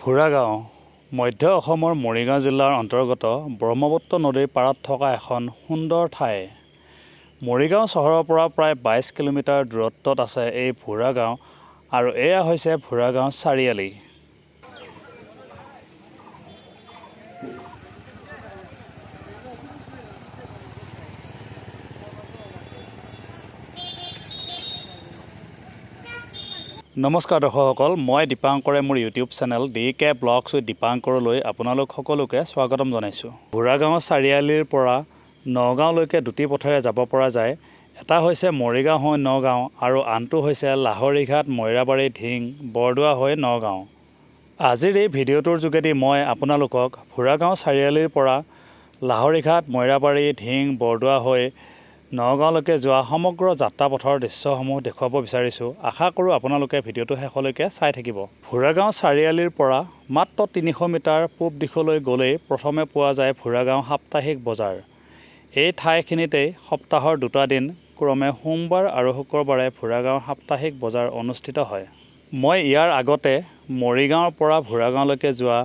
ভুৰাগাঁও মধ্য অসমৰ মৰিগাঁও জিলাৰ অন্তৰ্গত ব্ৰহ্মপুত্ৰ নদীৰ পাৰত থকা এখন সুন্দৰ ঠাই। মৰিগাঁও চহৰৰ পৰা প্ৰায় 22 কিলোমিটাৰ দূৰত্বত আছে এই ভুৰাগাঁও আৰু এয়া হৈছে ভুৰাগাঁও চাৰিআলি। নমস্কাৰ দৰ্শকসকল, মই দীপাংকৰে মোৰ YouTube channel DK vlogs with দীপাংকৰলৈ আপোনালোক সকলোকে স্বাগতম জনাইছোঁ। ভুৰাগাঁও চাৰিআলিৰ পৰা নগাঁওলৈকে দুটি পথেৰে যাব পৰা যায়। এটা হৈছে মৰিগাঁও হৈ নগাঁও আৰু আনটো হৈছে লাহৰীঘাট মৈৰাবাৰী ধিং বৰদোৱা হৈ নগাঁও। আজিৰ এই ভিডিঅ'টোৰ যোগেদি মই আপোনালোকক ভুৰাগাঁও চাৰিআলিৰ পৰা লাহৰীঘাট মৈৰাবাৰী ধিং বৰদোৱা হৈ নগাঁওলৈকে যোৱা সমগ্ৰ যাত্ৰাপথৰ দৃশ্যসমূহ দেখুৱাব বিচাৰিছোঁ। আশা কৰোঁ আপোনালোকে ভিডিঅ'টো শেষলৈকে চাই থাকিব। ভুৰাগাঁও চাৰিআলিৰ পৰা মাত্ৰ 300 মিটাৰ পূব দিশলৈ গ'লেই প্ৰথমে পোৱা যায় ভুৰাগাঁও সাপ্তাহিক বজাৰ। এই ঠাইখিনিতেই সপ্তাহৰ দুটা দিন ক্ৰমে সোমবাৰ আৰু শুক্ৰবাৰে ভুৰাগাঁও সাপ্তাহিক বজাৰ অনুষ্ঠিত হয়। মই ইয়াৰ আগতে মৰিগাঁৱৰ পৰা ভুৰাগাঁওলৈকে যোৱা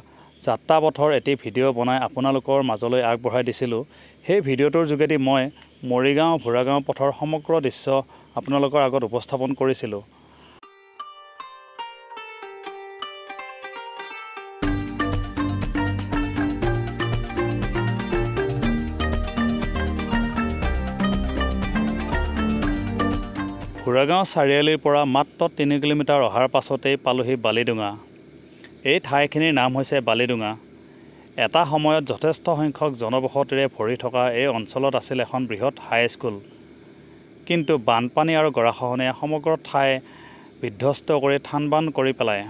যাত্ৰাপথৰ এটি ভিডিঅ' বনাই আপোনালোকৰ মাজলৈ আগবঢ়াই দিছিলোঁ। সেই ভিডিঅ'টোৰ যোগেদি মই মৰিগাঁও ভুৰাগাঁও পথৰ সমগ্ৰ দৃশ্য আপোনালোকৰ আগত উপস্থাপন কৰিছিলোঁ। ভুৰাগাঁও চাৰিআলিৰ পৰা মাত্ৰ 3 কিলোমিটাৰ অহাৰ পাছতেই পালোহি বালিডুঙা। এই ঠাইখিনিৰ নাম হৈছে বালিডুঙা। এটা সময়ত যথেষ্ট সংখ্যক জনবসতিৰে ভৰি থকা এই অঞ্চলত আছিল এখন বৃহৎ হাইস্কুল। কিন্তু বানপানী আৰু গৰাখহনীয়ে সমগ্ৰ ঠাই বিধ্বস্ত কৰি থানবান কৰি পেলায়।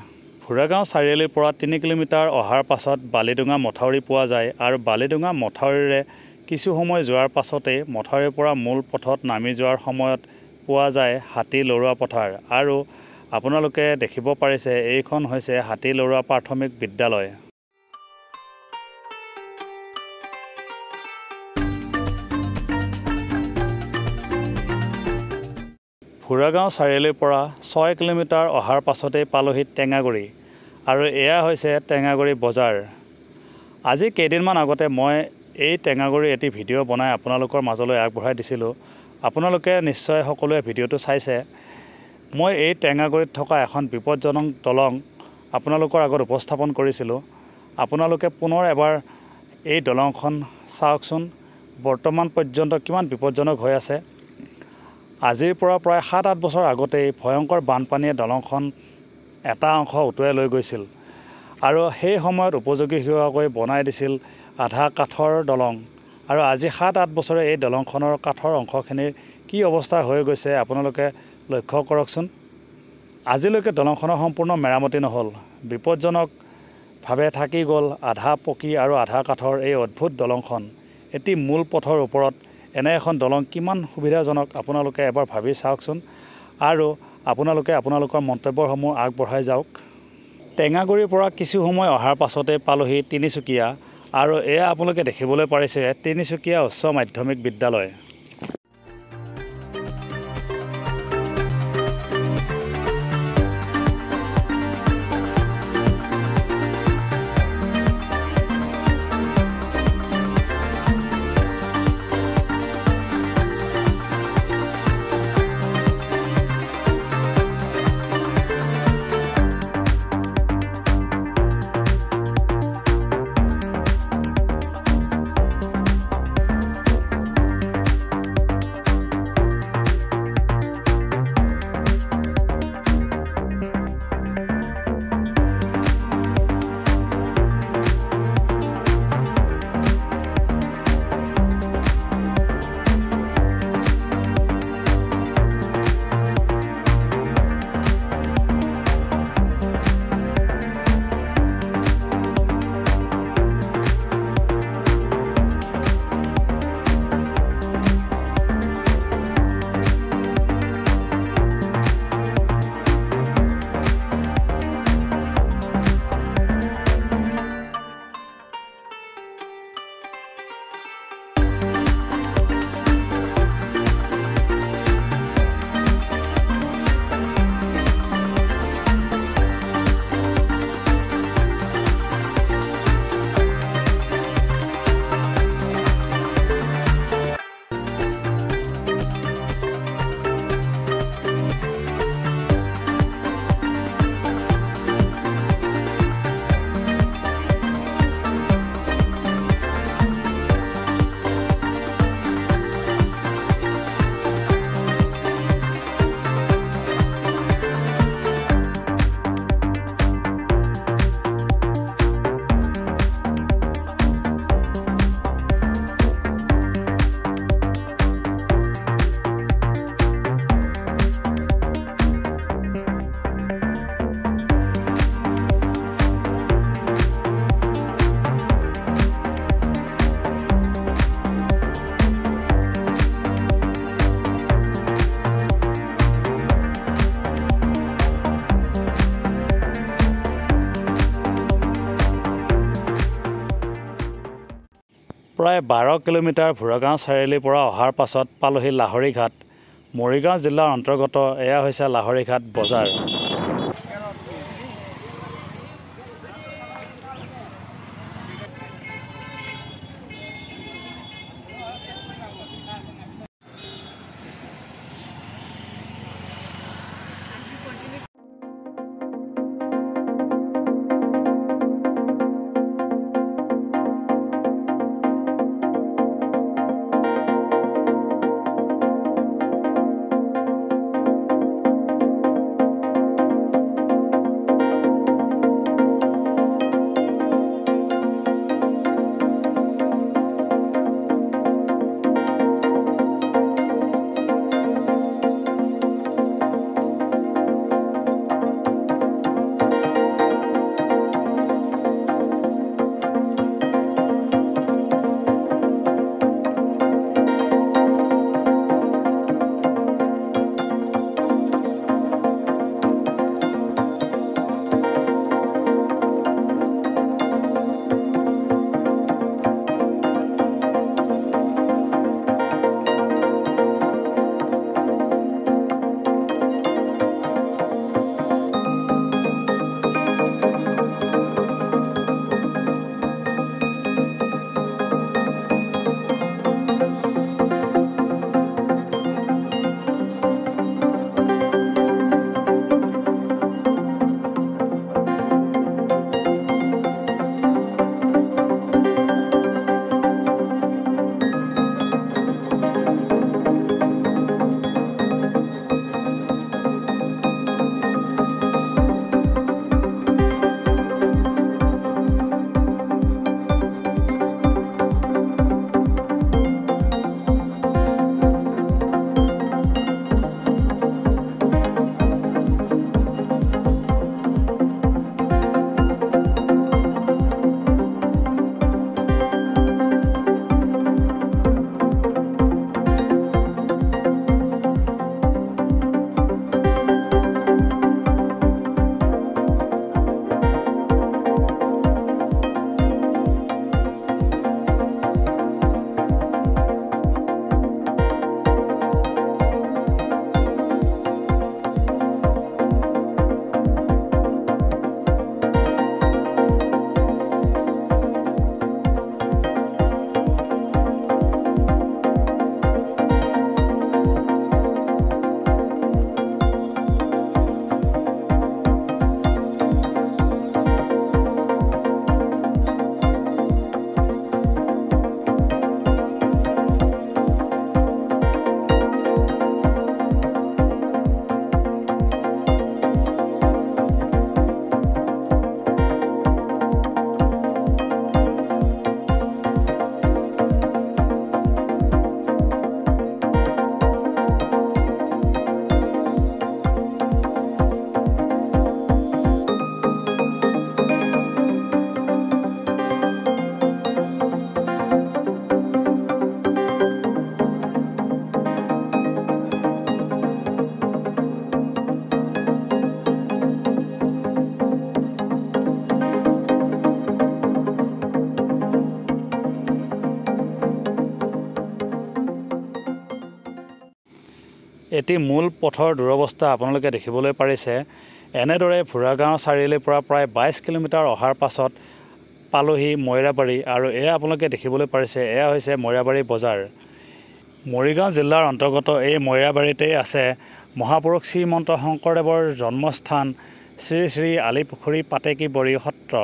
ভুৰাগাঁও চাৰিআলিৰ পৰা 3 কিলোমিটাৰ অহাৰ পাছত বালিডুঙা মথাউৰি পোৱা যায় আৰু বালিডুঙা মথাউৰিৰে কিছু সময় যোৱাৰ পাছতেই মথাউৰিৰ পৰা মূল পথত নামি যোৱাৰ সময়ত পোৱা যায় হাতী লৰোৱা পথাৰ। আৰু আপোনালোকে দেখিব পাৰিছে এইখন হৈছে হাতী লৰোৱা প্ৰাথমিক বিদ্যালয়। ভুৰাগাঁও চাৰিআলিৰ পৰা 6 কিলোমিটাৰ অহাৰ পাছতেই পালোহি টেঙাগুৰি আৰু এয়া হৈছে টেঙাগুৰি বজাৰ। আজি কেইদিনমান আগতে মই এই টেঙাগুৰিৰ এটি ভিডিঅ' বনাই আপোনালোকৰ মাজলৈ আগবঢ়াই দিছিলোঁ। আপোনালোকে নিশ্চয় সকলোৱে ভিডিঅ'টো চাইছে। মই এই টেঙাগুৰিত থকা এখন বিপদজনক দলং আপোনালোকৰ আগত উপস্থাপন কৰিছিলোঁ। আপোনালোকে পুনৰ এবাৰ এই দলংখন চাওকচোন, বৰ্তমান পৰ্যন্ত কিমান বিপদজনক হৈ আছে। আজিৰ পৰা প্ৰায় 7-8 বছৰ আগতেই ভয়ংকৰ বানপানীয়ে দলংখন এটা অংশ উটুৱাই লৈ গৈছিল আৰু সেই সময়ত উপযোগী হোৱাকৈ বনাই দিছিল আধা কাঠৰ দলং। আৰু আজি 7-8 বছৰে এই দলংখনৰ কাঠৰ অংশখিনিৰ কি অৱস্থা হৈ গৈছে আপোনালোকে লক্ষ্য কৰকচোন। আজিলৈকে দলংখনৰ সম্পূৰ্ণ মেৰামতি নহ'ল। বিপদজনকভাৱে থাকি গ'ল আধা পকী আৰু আধা কাঠৰ এই অদ্ভুত দলংখন। এটি মূল পথৰ ওপৰত এনে এখন দলং কিমান সুবিধাজনক আপোনালোকে এবাৰ ভাবি চাওকচোন আৰু আপোনালোকে আপোনালোকৰ মন্তব্যসমূহ আগবঢ়াই যাওক। টেঙাগুৰিৰ পৰা কিছু সময় অহাৰ পাছতে পালোহি তিনিচুকীয়া আৰু এয়া আপোনালোকে দেখিবলৈ পাৰিছে তিনিচুকীয়া উচ্চ মাধ্যমিক বিদ্যালয়। প্ৰায় 12 কিলোমিটাৰ ভুৰাগাঁও চাৰিআলিৰ পৰা অহাৰ পাছত পালোহি লাহৰীঘাট। মৰিগাঁও জিলাৰ অন্তৰ্গত এয়া হৈছে লাহৰীঘাট বজাৰ। এটি মূল পথৰ দুৰৱস্থা আপোনালোকে দেখিবলৈ পাৰিছে। এনেদৰে ভুৰাগাঁও চাৰিআলিৰ পৰা প্ৰায় 22 কিলোমিটাৰ অহাৰ পাছত পালোহি মইৰাবাৰী, আৰু এয়া আপোনালোকে দেখিবলৈ পাৰিছে এয়া হৈছে মইৰাবাৰী বজাৰ। মৰিগাঁও জিলাৰ অন্তৰ্গত এই মইৰাবাৰীতেই আছে মহাপুৰুষ শ্ৰীমন্ত শংকৰদেৱৰ জন্মস্থান শ্ৰী শ্ৰী আলিপুখুৰী পাতেকী বৰী সত্ৰ।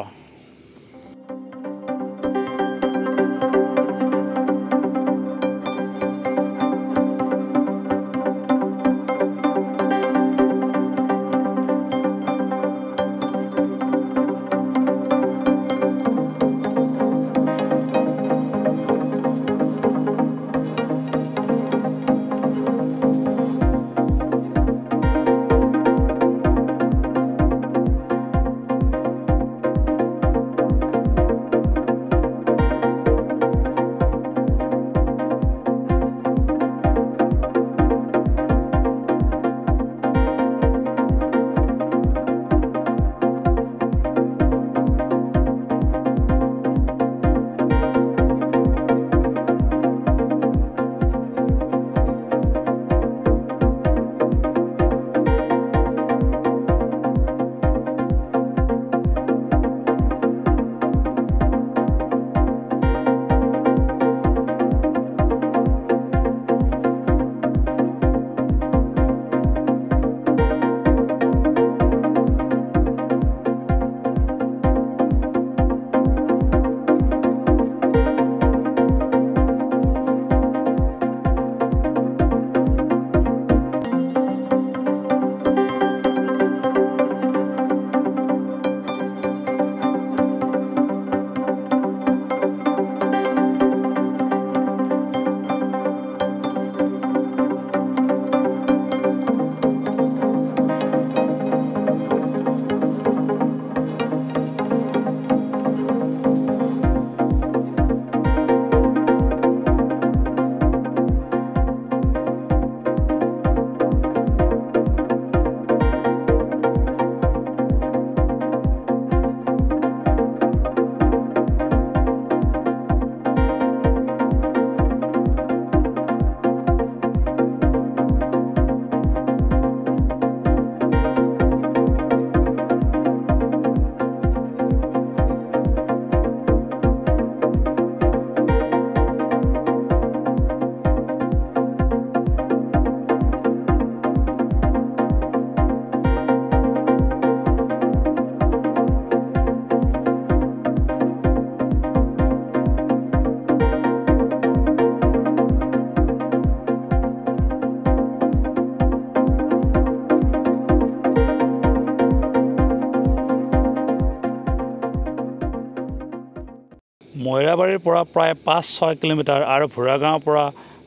মৈৰাবাৰীৰ পৰা প্ৰায় 5-6 কিলোমিটাৰ আৰু ভোৰাগাঁৱৰ পৰা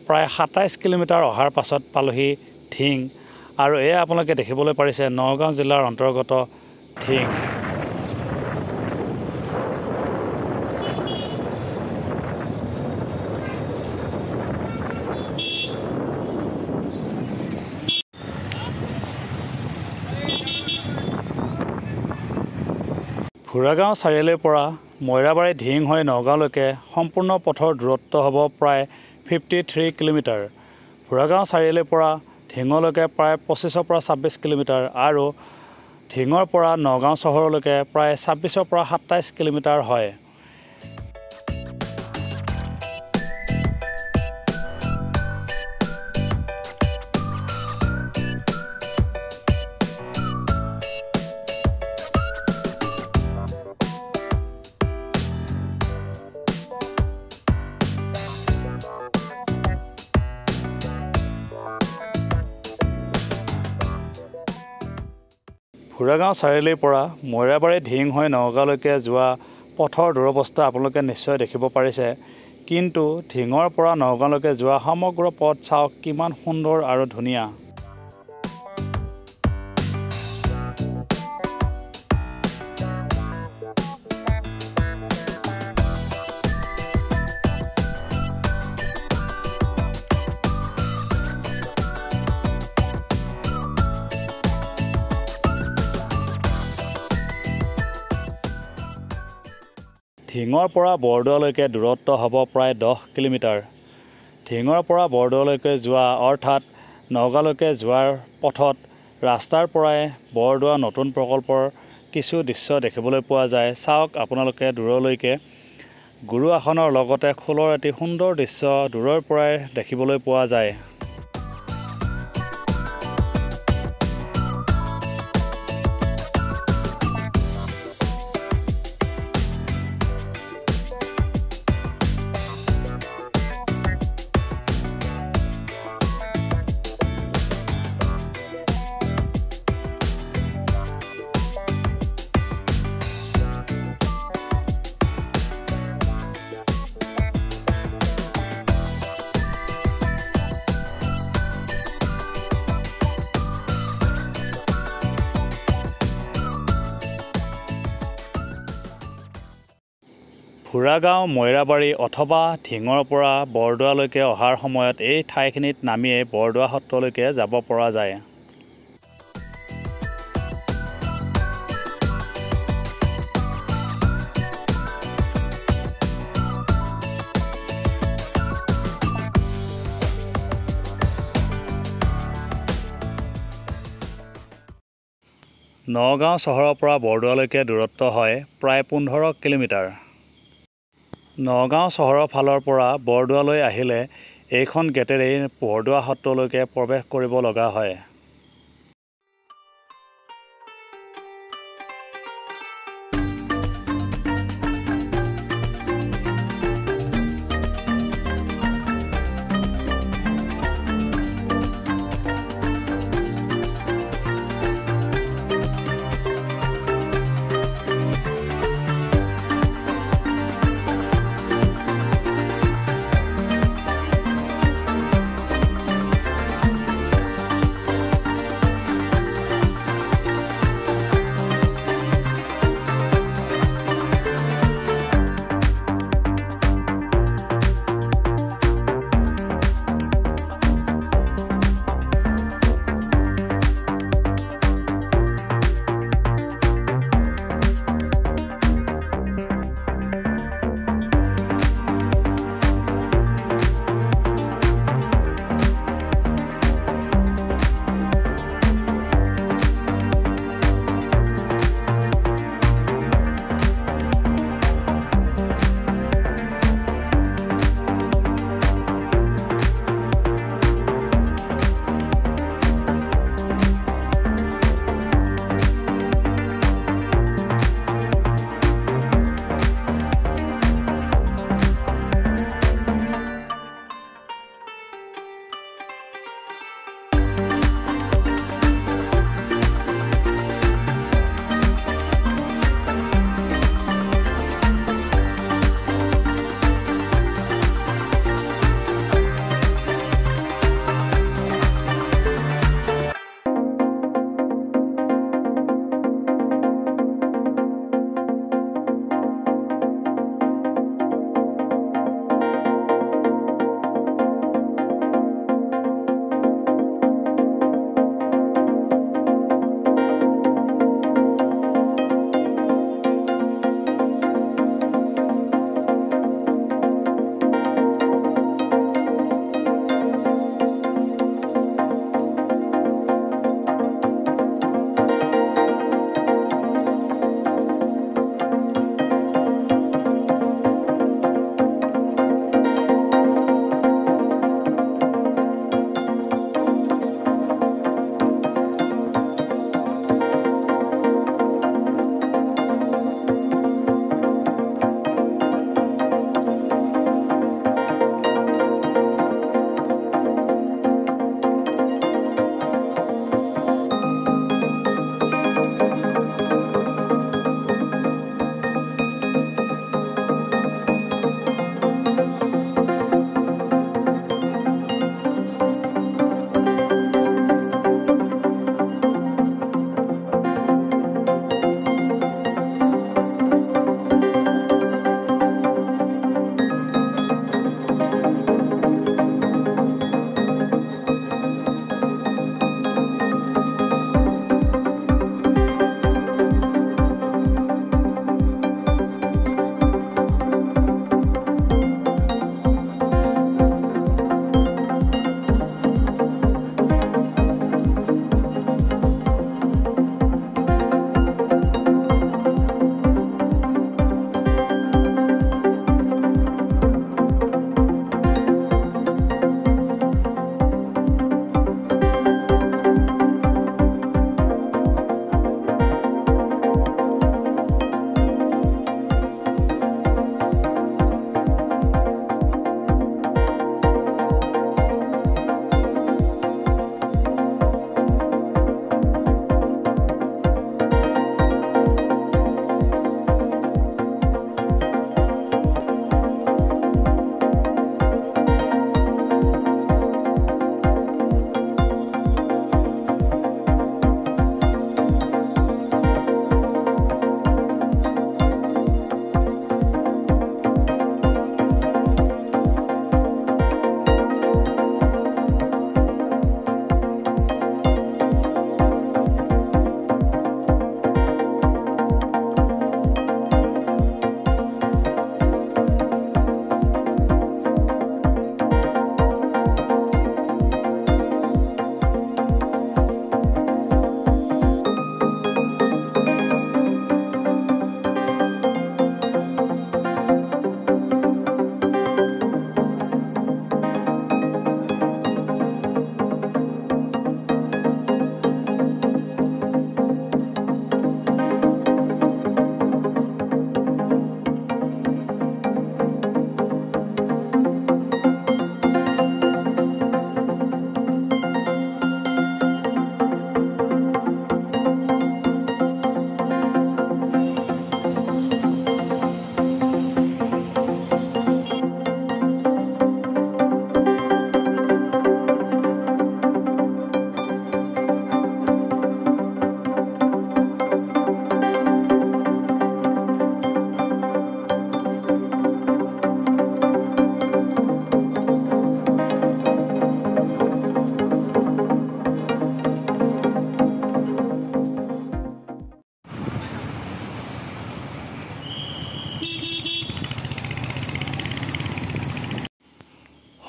প্ৰায় 27 কিলোমিটাৰ অহাৰ পাছত পালোহি ধিং। আৰু এয়া আপোনালোকে দেখিবলৈ পাৰিছে নগাঁও জিলাৰ অন্তৰ্গত ধিং। ভোৰাগাঁও চাৰিআলিৰ পৰা মৈৰাবাৰী ধিং হৈ নগাঁওলৈকে সম্পূৰ্ণ পথৰ দূৰত্ব হ'ব প্ৰায় 53 কিলোমিটাৰ। ভোৰাগাঁও চাৰিআলিৰ পৰা ধিঙলৈকে প্ৰায় 25-ৰ পৰা 26 কিলোমিটাৰ আৰু ধিঙৰ পৰা নগাঁও চহৰলৈকে প্ৰায় 26-ৰ পৰা 27 কিলোমিটাৰ হয়। ভোৰাগাঁও চাৰিআলিৰ পৰা মৈৰাবাৰী ধিং হৈ নগাঁওলৈকে যোৱা পথৰ দুৰৱস্থা আপোনালোকে নিশ্চয় দেখিব পাৰিছে। কিন্তু ধিঙৰ পৰা নগাঁওলৈকে যোৱা সমগ্ৰ পথ চাওক কিমান সুন্দৰ আৰু ধুনীয়া। ধিঙৰ পৰা বৰদোৱালৈকে দূৰত্ব হ'ব প্ৰায় 10 কিলোমিটাৰ। ধিঙৰ পৰা বৰদোৱালৈকে যোৱা অৰ্থাৎ নগাঁওলৈকে যোৱাৰ পথত ৰাস্তাৰ পৰাই বৰদোৱা নতুন প্ৰকল্পৰ কিছু দৃশ্য দেখিবলৈ পোৱা যায়। চাওক আপোনালোকে দূৰলৈকে গুৰু আসনৰ লগতে খোলৰ এটি সুন্দৰ দৃশ্য দূৰৰ পৰাই দেখিবলৈ পোৱা যায়। ভোৰাগাঁও, মৈৰাবাৰী অথবা ধিঙৰ পৰা বৰদোৱালৈকে অহাৰ সময়ত এই ঠাইখিনিত নামিয়েই বৰদোৱা সত্ৰলৈকে যাব পৰা যায়। নগাঁও চহৰৰ পৰা বৰদোৱালৈকে দূৰত্ব হয় প্ৰায় 15 কিলোমিটাৰ। নগাঁও চহৰৰ ফালৰ পৰা বৰদোৱালৈ আহিলে এইখন গেটেৰেই বৰদোৱা সত্ৰলৈকে প্ৰৱেশ কৰিব লগা হয়।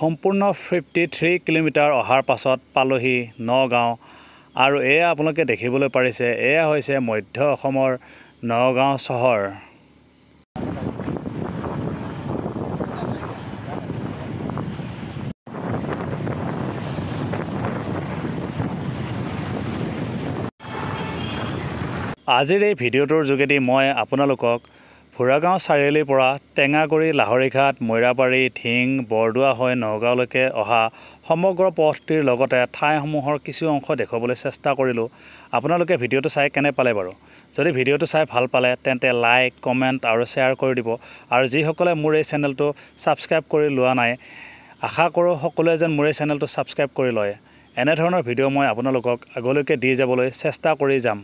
সম্পূৰ্ণ 53 কিলোমিটাৰ অহাৰ পাছত পালোহি নগাঁও আৰু এয়া আপোনালোকে দেখিবলৈ পাৰিছে এয়া হৈছে মধ্য অসমৰ নগাঁও চহৰ। আজিৰ এই ভিডিঅ'টোৰ যোগেদি মই আপোনালোকক ফুৰাগাঁও চাৰিআলিৰ পৰা টেঙাগুৰি, লাহৰীঘাট, মৈৰাবাৰী, ধিং, বৰদোৱা হৈ নগাঁওলৈকে অহা সমগ্ৰ পথটিৰ লগতে ঠাইসমূহৰ কিছু অংশ দেখুৱাবলৈ চেষ্টা কৰিলোঁ। আপোনালোকে ভিডিঅ'টো চাই কেনে পালে বাৰু? যদি ভিডিঅ'টো চাই ভাল পালে তেন্তে লাইক, কমেণ্ট আৰু শ্বেয়াৰ কৰি দিব। আৰু যিসকলে মোৰ এই চেনেলটো ছাবস্ক্ৰাইব কৰি লোৱা নাই, আশা কৰোঁ সকলোৱে যেন মোৰ এই চেনেলটো ছাবস্ক্ৰাইব কৰি লয়। এনেধৰণৰ ভিডিঅ' মই আপোনালোকক আগলৈকে দি যাবলৈ চেষ্টা কৰি যাম।